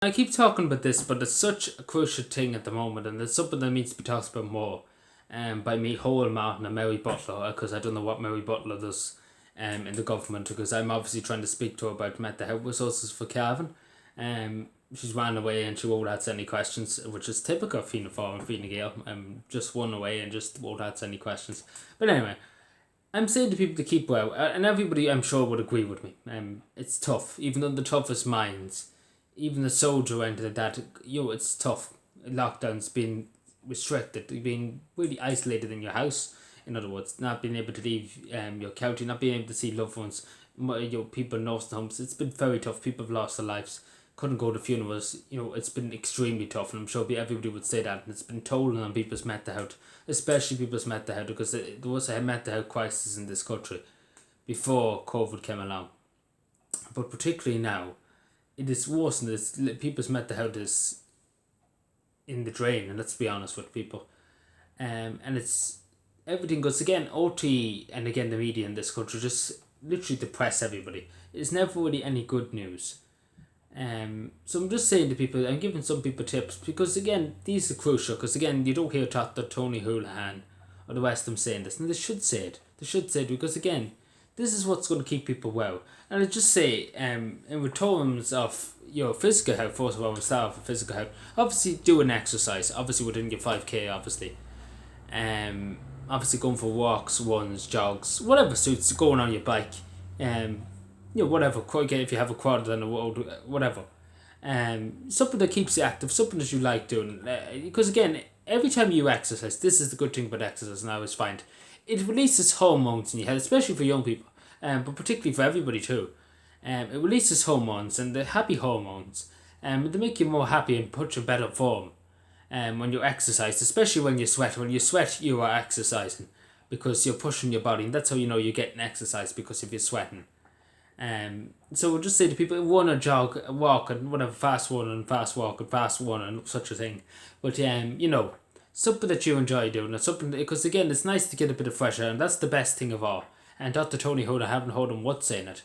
I keep talking about this, but it's such a crucial thing at the moment, and it's something that needs to be talked about more. By me, whole Martin and Mary Butler, because I don't know what Mary Butler does, in the government, because I'm obviously trying to speak to her about mental health resources for Cavan. She's ran away and she won't answer any questions, which is typical of Fianna Fáil and Fine Gael. Just run away and just won't answer any questions. But anyway, I'm saying to people to keep well, and everybody I'm sure would agree with me. It's tough, even though the toughest minds, even the soldier end of that, it's tough. Lockdown's been restricted, being really isolated in your house. In other words, not being able to leave your county, not being able to see loved ones, people in nursing homes. It's been very tough. People have lost their lives. Couldn't go to funerals. It's been extremely tough, and I'm sure everybody would say that. And it's been tolling on people's mental health, especially people's mental health, because there was a mental health crisis in this country before COVID came along. But particularly now, it is worse, and people's mental health is in the drain, and let's be honest with people. And it's everything goes again. OT and again the media in this country just literally depress everybody. It's never really any good news. So I'm just saying to people, I'm giving some people tips because again these are crucial, because again you don't hear Dr. Tony Houlihan or the rest of them saying this, and they should say it. They should say it because again, this is what's going to keep people well. And I just say, in terms of physical health, first of all, we start off with physical health. Obviously, do an exercise. Obviously, within your 5k, obviously. Obviously, going for walks, runs, jogs, whatever suits, going on your bike. Whatever. If you have a quad on the road, whatever. Something that keeps you active, something that you like doing. Because again, every time you exercise, this is the good thing about exercise, and I always find it releases hormones in your head, especially for young people, but particularly for everybody too. It releases hormones, and the happy hormones, they make you more happy and put you in better form. When you exercise, especially when you sweat. When you sweat, you are exercising because you're pushing your body, and that's how you know you're getting exercise, because if you're sweating. So we'll just say to people, run or jog, walk, and whatever, fast run and fast walk and fast run and such a thing. But something that you enjoy doing, or something, because again, it's nice to get a bit of fresh air, and that's the best thing of all. And Dr. Tony Hood, I haven't heard him once saying it.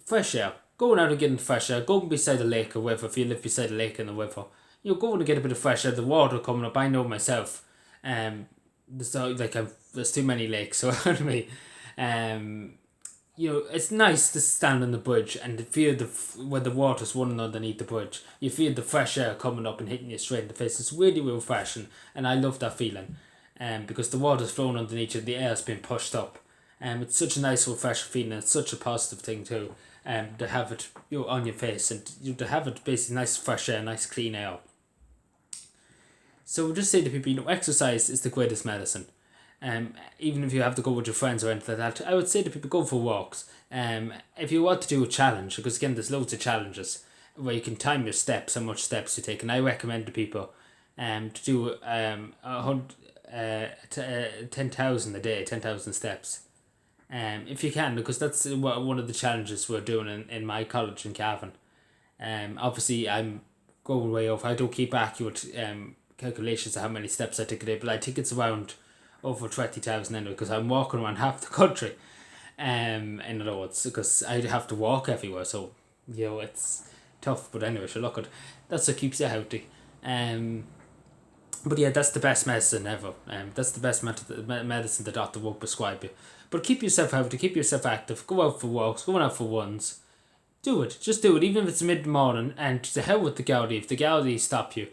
Fresh air, going out and getting fresh air, going beside a lake or river if you live beside a lake and a river. Going to get a bit of fresh air, the water coming up. I know myself. There's too many lakes, so anyway, it's nice to stand on the bridge and to feel when the water's running underneath the bridge. You feel the fresh air coming up and hitting you straight in the face. It's really refreshing, and I love that feeling. Because the water's flowing underneath you, the air's been pushed up. It's such a nice, refreshing feeling. It's such a positive thing too. To have it on your face, and to have it basically nice fresh air, nice clean air. So we'll just say to people, exercise is the greatest medicine. Even if you have to go with your friends or anything like that, I would say to people, go for walks. If you want to do a challenge, because again, there's loads of challenges where you can time your steps, how much steps you take, and I recommend to people to do 10,000 a day, 10,000 steps. If you can, because that's one of the challenges we're doing in my college in Cavan. Obviously, I'm going way off. I don't keep accurate calculations of how many steps I take a day, but I think it's around over 20,000 anyway, because I'm walking around half the country. In other words, because I have to walk everywhere, so it's tough. But anyway, so look at that's what keeps you healthy. But yeah, that's the best medicine ever. That's the best medicine the doctor will prescribe you. But keep yourself healthy, keep yourself active. Go out for walks, go out for runs. Do it. Just do it, even if it's mid-morning. And to hell with the Gaudi. If the Gaudi stop you,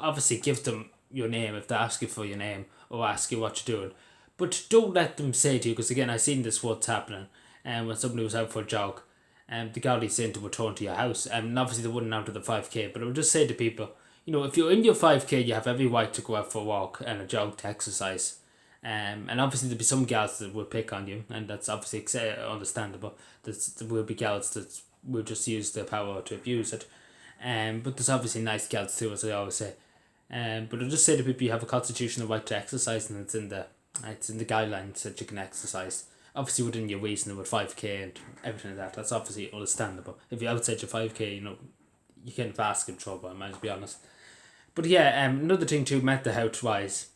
obviously give them your name if they ask you for your name or ask you what you're doing. But don't let them say to you, because again, I seen this what's happening. When somebody was out for a jog, the Gaudi saying to return to your house. And obviously they wouldn't out of the 5k. But I would just say to people, if you're in your 5k, you have every right to go out for a walk and a jog to exercise. And obviously there'll be some gals that will pick on you, and that's obviously understandable. There will be gals that will just use their power to abuse it. But there's obviously nice gals too, as I always say. But I'll just say to people, you have a constitutional right to exercise, and it's in the guidelines that you can exercise. Obviously within your reason with 5k and everything like that. That's obviously understandable. If you're outside your 5k, you can't fast in trouble, I might be honest. But yeah, another thing too, mental health wise,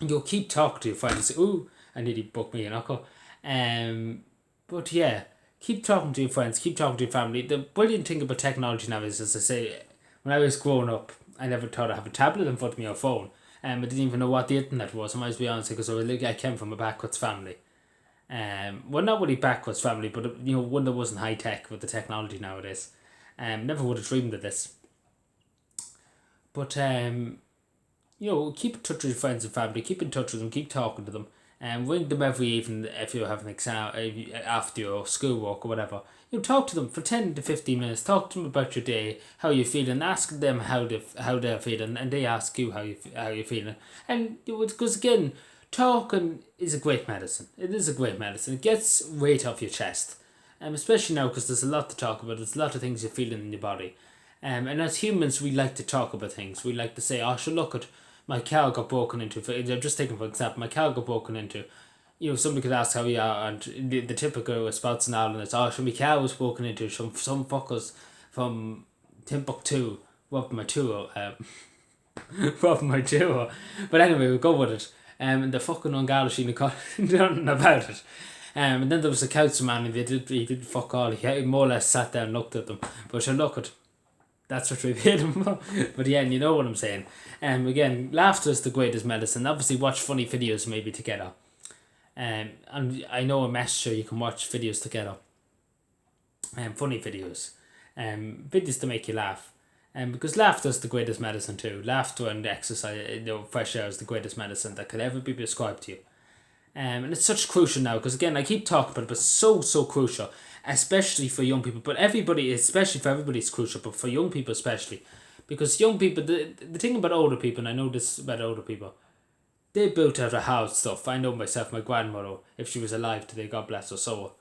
you'll keep talking to your friends. Ooh, I nearly booked me an knuckle. But yeah, keep talking to your friends, keep talking to your family. The brilliant thing about technology now is, as I say, when I was growing up, I never thought I'd have a tablet in front of me or a phone. I didn't even know what the internet was, I might be honest, because I came from a backwards family. Well, not really backwards family, but one that wasn't high tech with the technology nowadays. Never would have dreamed of this. But keep in touch with your friends and family. Keep in touch with them. Keep talking to them. And ring them every evening if you have an exam after your schoolwork or whatever. Talk to them for 10 to 15 minutes. Talk to them about your day, how you're feeling. Ask them how they're feeling, and they ask you how you're feeling. And because again, talking is a great medicine. It is a great medicine. It gets weight off your chest, especially now because there's a lot to talk about. There's a lot of things you're feeling in your body, and as humans, we like to talk about things. We like to say, "Oh, sure, look at my car got broken into." I'm just taking for example, my car got broken into. Somebody could ask how you are, and the typical response in Ireland is, "Oh, sure, my car was broken into. Some fuckers from Timbuktu robbed my tour." Robbed my tour. But anyway, we'll go with it. And the fucking Ungarishing nothing about it. And then there was a councilman, and he did fuck all. He more or less sat there and looked at them. But sure, look at. That's what we paid him for. But yeah, and you know what I'm saying. Again, laughter is the greatest medicine. Obviously, watch funny videos maybe together. And I know a messenger you can watch videos together. Funny videos. Videos to make you laugh. Because laughter is the greatest medicine too. Laughter and exercise, fresh air is the greatest medicine that could ever be prescribed to you. And it's such crucial now, because again, I keep talking about it, but so crucial, especially for young people. But especially for everybody, it's crucial, but for young people especially. Because young people, the thing about older people, and I know this about older people, they built out of hard stuff. I know myself, my grandmother, if she was alive today, God bless her soul.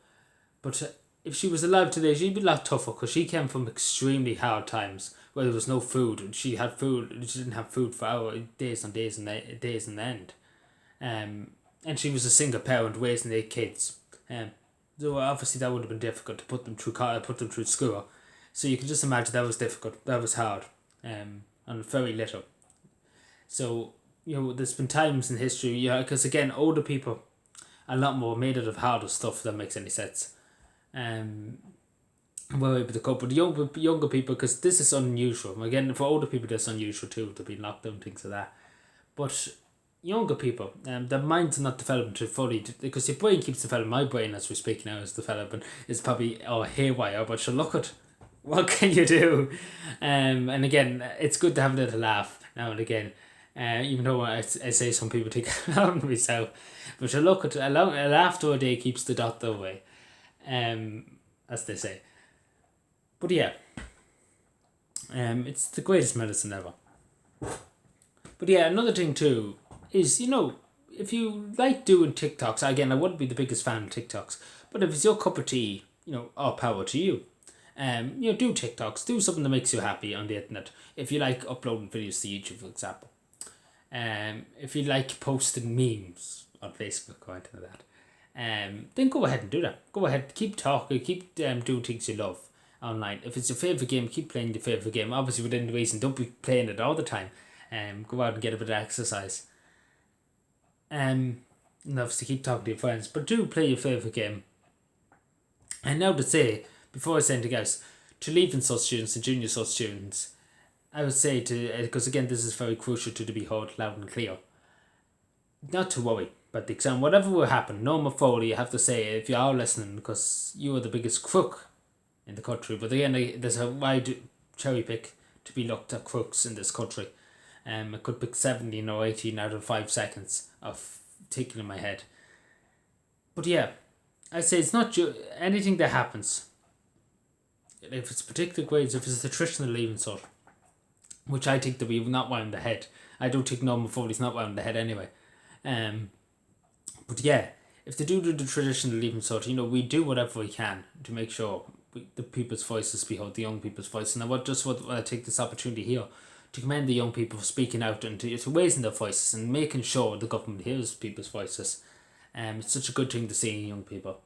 But if she was alive today, she'd be a lot tougher, because she came from extremely hard times where there was no food, and she had food, and she didn't have food for hours, days and days and end. And she was a single parent raising 8 kids. So obviously that would have been difficult to put them through school. So you can just imagine that was difficult, that was hard, and very little. So there's been times in history, because again, older people, a lot more made out of harder stuff, if that makes any sense. We're able to cope with younger people, because this is unusual. Again, for older people, that's unusual too, to be locked down, things like that. But younger people, their minds are not developing too fully, because your brain keeps developing. My brain, as we speak now, is developing. It's probably haywire, but look at what can you do. And again, it's good to have a little laugh now and again. Even though I say some people think I'm myself, but look at a laugh a day keeps the doctor away, as they say. But yeah, it's the greatest medicine ever. But yeah, another thing too is, if you like doing TikToks, again, I wouldn't be the biggest fan of TikToks, but if it's your cup of tea, all power to you. Do TikToks, do something that makes you happy on the internet. If you like uploading videos to YouTube, for example. If you like posting memes on Facebook or anything like that, then go ahead and do that. Go ahead, keep talking, keep doing things you love online. If it's your favourite game, keep playing your favourite game. Obviously within the reason, don't be playing it all the time. Go out and get a bit of exercise. And obviously keep talking to your friends, but do play your favourite game. And now to say, before I say anything else, to leaving such students and junior such students, I would say because again, this is very crucial to be heard loud and clear, not to worry about the exam. Whatever will happen, no more folly, you have to say, if you are listening, because you are the biggest crook in the country. But again, there's a wide cherry pick to be looked at crooks in this country. I could pick 17 or 18 out of 5 seconds of ticking in my head. But yeah, I say it's not anything that happens. If it's particular grades, if it's the traditional leaving cert, which I think that we not round the head. I don't think normal 40's not round the head anyway. But yeah, if they do the traditional leaving cert, we do whatever we can to make sure the people's voices be heard, the young people's voices. And I take this opportunity here to commend the young people for speaking out and to raising their voices and making sure the government hears people's voices. It's such a good thing to see in young people.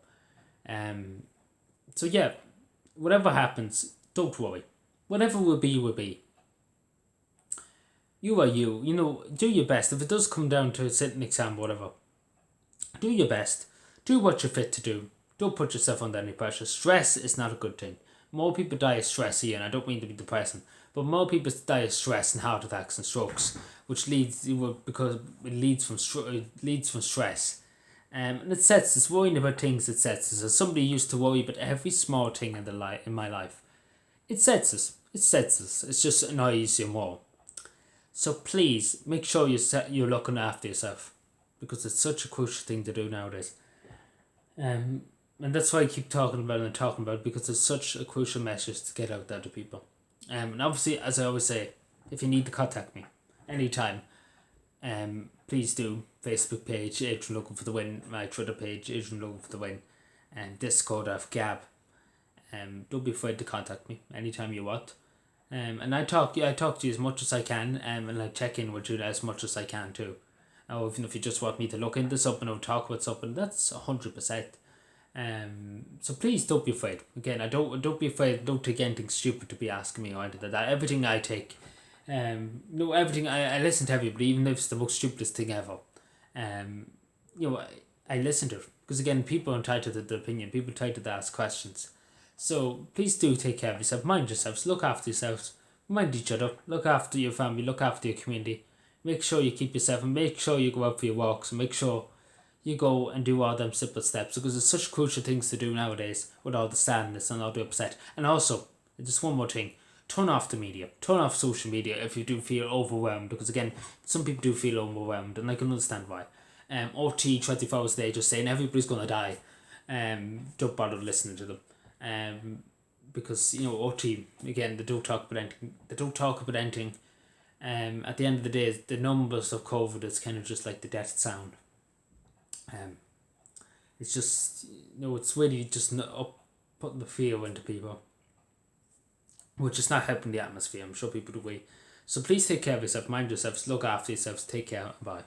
So yeah, whatever happens, don't worry. Whatever will be, will be. You are you. Do your best. If it does come down to a sitting exam or whatever, do your best. Do what you're fit to do. Don't put yourself under any pressure. Stress is not a good thing. More people die of stress here, and I don't mean to be depressing, but more people die of stress and heart attacks and strokes, which leads because it leads from stress. And it sets us worrying about things. It sets us. As somebody used to worry about every small thing in my life, it sets us. It sets us. It just annoys you more. So please make sure you're looking after yourself, because it's such a crucial thing to do nowadays. And that's why I keep talking about it, because it's such a crucial message to get out there to people. And obviously, as I always say, if you need to contact me anytime, please do. Facebook page, Adrian Looking for the Win, my Twitter page, Adrian Looking for the Win, and Discord of Gab. Don't be afraid to contact me anytime you want. And I talk to you as much as I can, and I check in with you as much as I can too. Or even if you just want me to look into something or talk about something, that's 100%. So please don't be afraid. Again, don't be afraid. Don't take anything stupid to be asking me or anything like that. Everything I take, everything I listen to everybody, even if it's the most stupidest thing ever. I listen to it, because again, people are entitled to their opinion. People are entitled to ask questions. So please do take care of yourself. Mind yourselves. Look after yourselves. Mind each other. Look after your family. Look after your community. Make sure you keep yourself, and make sure you go out for your walks, and make sure you go and do all them simple steps, because it's such crucial things to do nowadays with all the sadness and all the upset. And also, just one more thing, turn off the media. Turn off social media if you do feel overwhelmed, because again, some people do feel overwhelmed, and I can understand why. RT 24 hours a day just saying everybody's going to die. Don't bother listening to them. Because, RT, again, they don't talk about anything. At the end of the day, the numbers of COVID is kind of just like the death sound. It's just, it's really just putting the fear into people, which is not helping the atmosphere. I'm sure people do. So please take care of yourself, mind yourselves, look after yourselves, take care, bye.